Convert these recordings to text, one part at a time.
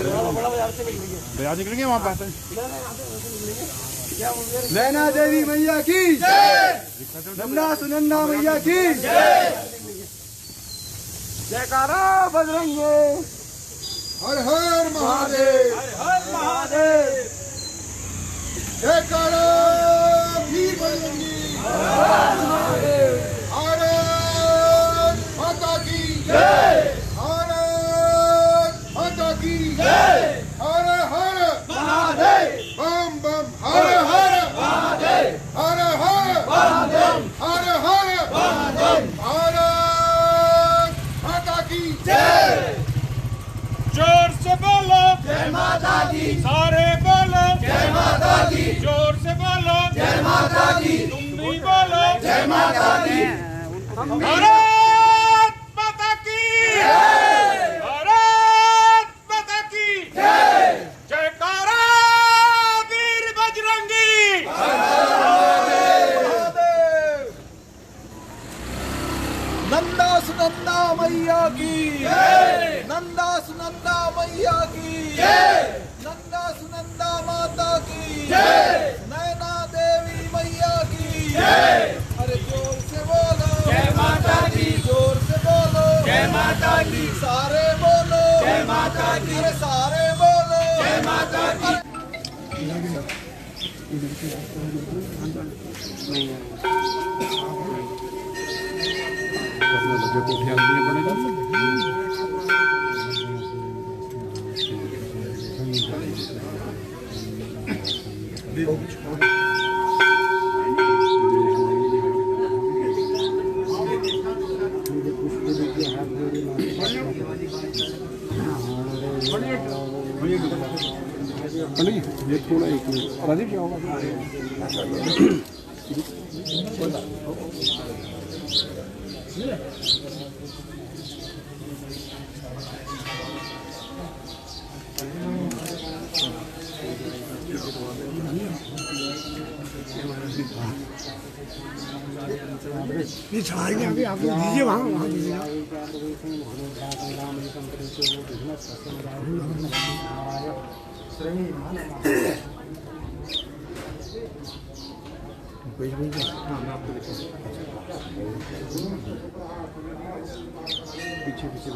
बाजार निकलेंगे वहाँ पास नैना देवी मैया की नन्ना सुनन्ना मैया की जयकारा बजरंगे। हर हर महादेव हर हर महादेव। जयकारा वीर बजरंगी। हर महादेव। भारत माता की जय। भारत माता की जय। हर हर महादेव। बम बम हर हर महादेव। हर हर महादेव। हर हर महादेव। भारत माता की जय। जोर से बोलो जय माता दी। सारे बोलो जय माता दी। जोर से बोलो जय माता दी। तुम भी बोलो जय माता दी। भारत माता की भारत माता की जय। जयकारा वीर बजरंगी। नंदा सुनंदा मैया की जय। नंदा सुनंदा मैया की जय। नंदा सुनंदा माता की जय। नैना देवी मैया की जय। अरे जोर से बोलो जय माता दी। जोर से बोलो जय माता दी। सारे बोलो जय माता दी। अरे सारे बोलो जय माता दी। ये थोड़ा एक मिनट राजीव क्या होगा ये चढ़ाएंगे अभी आप दीजिए वहाँ दीजिए पीछे पीछे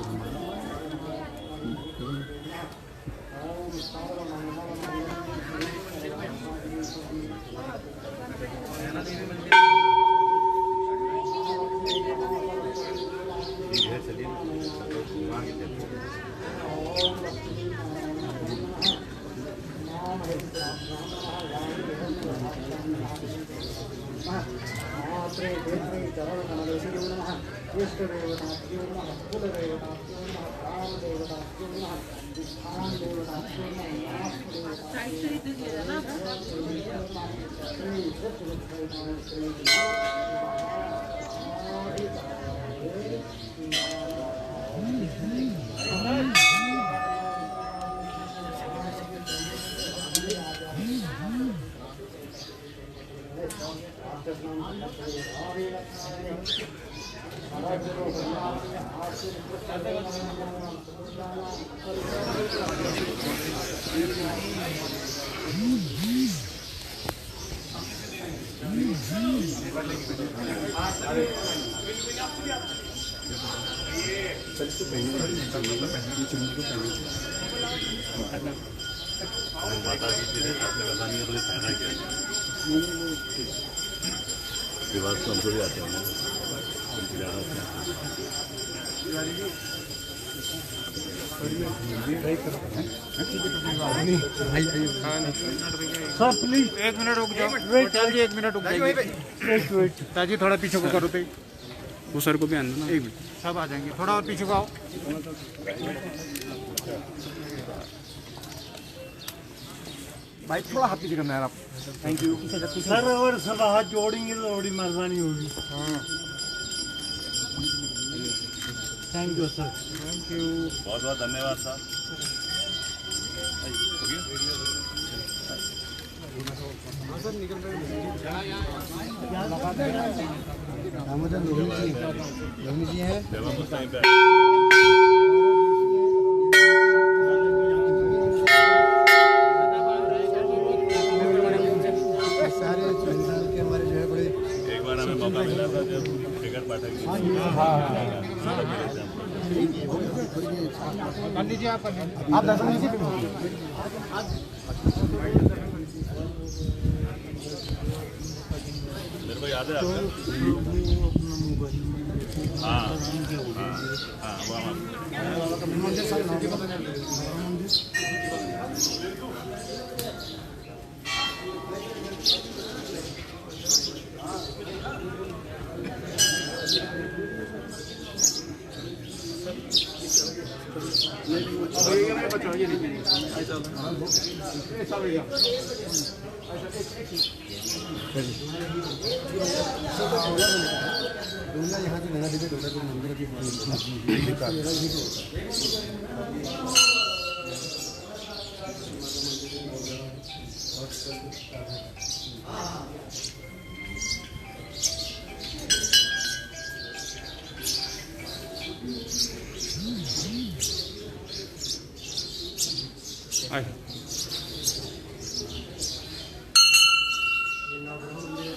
विवाद तो हम थोड़ी आते हैं सर प्लीज 1 मिनट रुक जाओ। वेट चलिए 1 मिनट रुक जाइए। वेट ताजी थोड़ा पीछे को करो। वो सर को भी आना ना। 1 मिनट सब आ जाएंगे। थोड़ा और पीछे को आओ। भाई थोड़ा हाथ पीछे करना है आप। थैंक यू सर और सब हाथ जोड़ेंगे तो बड़ी मेहरबानी होगी। Thank you sir. Thank you. बहुत बहुत धन्यवाद सर। रोहिणी जी हैं। कर लीजिए आप, कर लीजिए आप दर्शन लीजिए। मेरे को याद है आपका। हाँ हाँ वहाँ यहाँ से गंगा देवी डोडा मंदिर की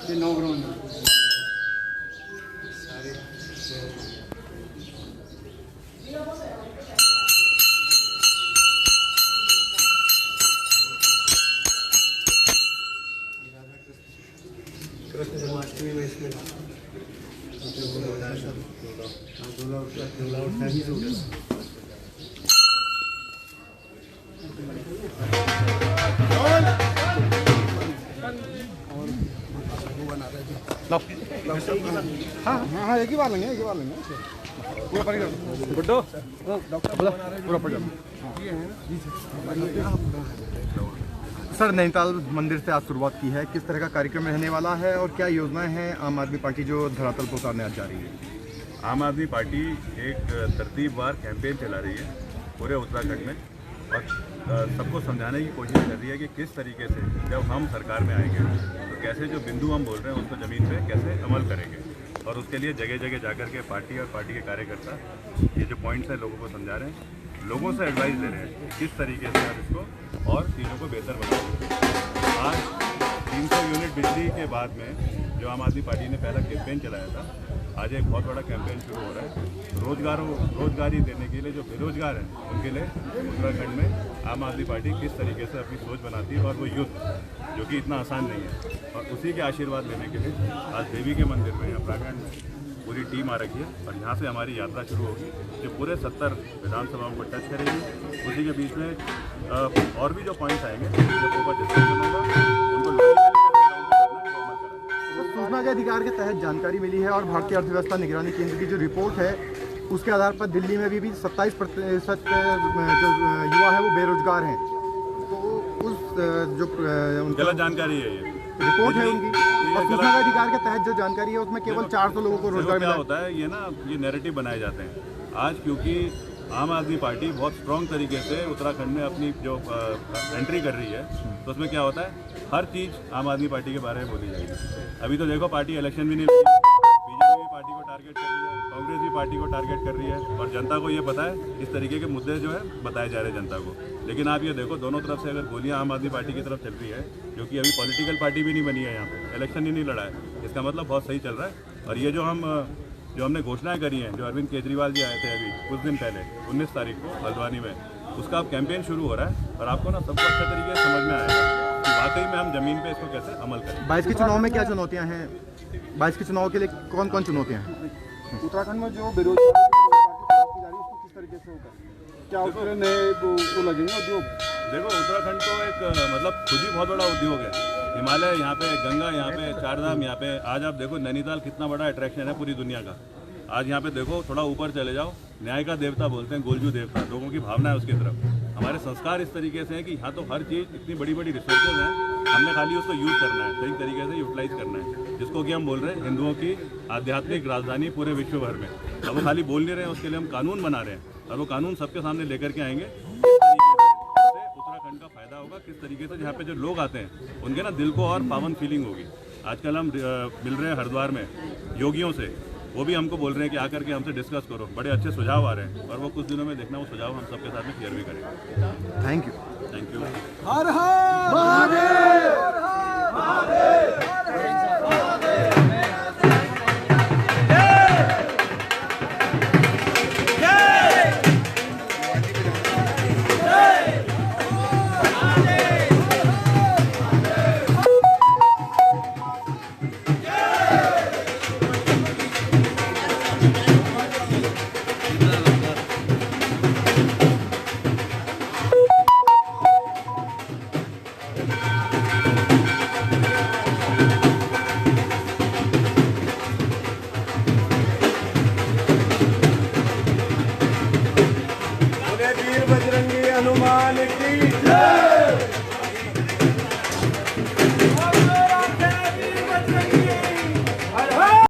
ये 9 ग्राउंड कृष्ण जन्माष्टमी में इसमें हाँ एक ही बार लेंगे पूरा पड़ गया गुड्डो डॉक्टर बोला पूरा पड़ गया। सर नैनीताल मंदिर से आज शुरुआत की है, किस तरह का कार्यक्रम रहने वाला है और क्या योजनाएं हैं आम आदमी पार्टी जो धरातल पर उतारने आज जा रही है? आम आदमी पार्टी एक तरतीबवार कैंपेन चला रही है पूरे उत्तराखंड में और सबको समझाने की कोशिश कर रही है कि किस तरीके से जब हम सरकार में आएंगे तो कैसे जो बिंदु हम बोल रहे हैं उसको ज़मीन पे कैसे अमल करेंगे, और उसके लिए जगह जगह जाकर के पार्टी और पार्टी के कार्यकर्ता ये जो पॉइंट्स हैं लोगों को समझा रहे हैं, लोगों से एडवाइस ले रहे हैं किस तरीके से आप इसको और चीज़ों को बेहतर बना सकते। आज 300 यूनिट बिजली के बाद में जो आम आदमी पार्टी ने पहला कैंपेन चलाया था, आज एक बहुत बड़ा कैंपेन शुरू हो रहा है रोजगारी देने के लिए जो बेरोजगार हैं उनके लिए उत्तराखंड में आम आदमी पार्टी किस तरीके से अपनी सोच बनाती है और वो युद्ध जो कि इतना आसान नहीं है, और उसी के आशीर्वाद लेने के लिए आज देवी के मंदिर में यहाँ प्रांगण में पूरी टीम आ रखी है और यहाँ से हमारी यात्रा शुरू होगी जो पूरे 70 विधानसभाओं को टच करेगी। उसी के बीच में और भी जो पॉइंट्स आएंगे जब ऊपर डिस्कशन होगा उनको सूचना के अधिकार के तहत जानकारी मिली है और भारतीय अर्थव्यवस्था निगरानी केंद्र की जो रिपोर्ट है उसके आधार पर दिल्ली में भी 27% जो युवा है वो बेरोजगार हैं। तो उस जो गलत जानकारी है ये रिपोर्ट है उनकी, और सूचना के अधिकार के तहत जो जानकारी है उसमें केवल 400 लोगों को रोजगार मिला होता है। ये नैरेटिव बनाए जाते हैं आज, क्योंकि आम आदमी पार्टी बहुत स्ट्रॉन्ग तरीके से उत्तराखंड में अपनी जो एंट्री कर रही है तो उसमें क्या होता है हर चीज़ आम आदमी पार्टी के बारे में बोली जाएगी। अभी तो देखो पार्टी इलेक्शन भी नहीं लड़ी, बीजेपी भी पार्टी को टारगेट कर रही है, कांग्रेस भी पार्टी को टारगेट कर रही है और जनता को ये पता है इस तरीके के मुद्दे जो है बताए जा रहे हैं जनता को। लेकिन आप ये देखो दोनों तरफ से अगर गोलियां आम आदमी पार्टी की तरफ चल रही है जो कि अभी पॉलिटिकल पार्टी भी नहीं बनी है, यहाँ पे इलेक्शन ही नहीं लड़ा है, इसका मतलब बहुत सही चल रहा है। और ये जो हमने घोषणाएं करी हैं, जो अरविंद केजरीवाल जी आए थे अभी कुछ दिन पहले 19 तारीख को हल्द्वानी में, उसका अब कैंपेन शुरू हो रहा है और आपको ना सबको अच्छे तरीके से समझ में आएगा कि वाकई में हम जमीन पे इसको कैसे अमल करें। 22 के चुनाव में क्या चुनौतियां हैं? 22 के चुनाव के लिए कौन कौन चुनौतियां हैं? उत्तराखंड में जो बेरोजगारी की जा रही है उसको किस तरीके से होगा, क्या उसके नए वो लगेंगे उद्योग? देखो उत्तराखंड तो एक मतलब खुद ही बहुत बड़ा उद्योग है। हिमालय यहाँ पे, गंगा यहाँ पे, चारधाम यहाँ पे। आज आप देखो नैनीताल कितना बड़ा अट्रैक्शन है पूरी दुनिया का। आज यहाँ पे देखो थोड़ा ऊपर चले जाओ, न्याय का देवता बोलते हैं, गोलजू देवता, लोगों की भावना है उसकी तरफ। हमारे संस्कार इस तरीके से हैं कि यहाँ तो हर चीज़ इतनी बड़ी बड़ी रिसोर्सेज हैं, हमने खाली उसको यूज़ करना है, सही तरीके से यूटिलाइज करना है, जिसको कि हम बोल रहे हैं हिंदुओं की आध्यात्मिक राजधानी पूरे विश्व भर में। अब वो खाली बोल नहीं रहे हैं, उसके लिए हम कानून बना रहे हैं और वो कानून सबके सामने लेकर के आएंगे। उत्तराखंड का फायदा होगा किस तरीके से, यहाँ पे जो लोग आते हैं उनके ना दिल को और पावन फीलिंग होगी। आजकल हम मिल रहे हैं हरिद्वार में योगियों से, वो भी हमको बोल रहे हैं कि आकर के हमसे डिस्कस करो, बड़े अच्छे सुझाव आ रहे हैं और वो कुछ दिनों में देखना वो सुझाव हम सबके साथ में शेयर भी करेंगे। Thank you. Thank you. Her her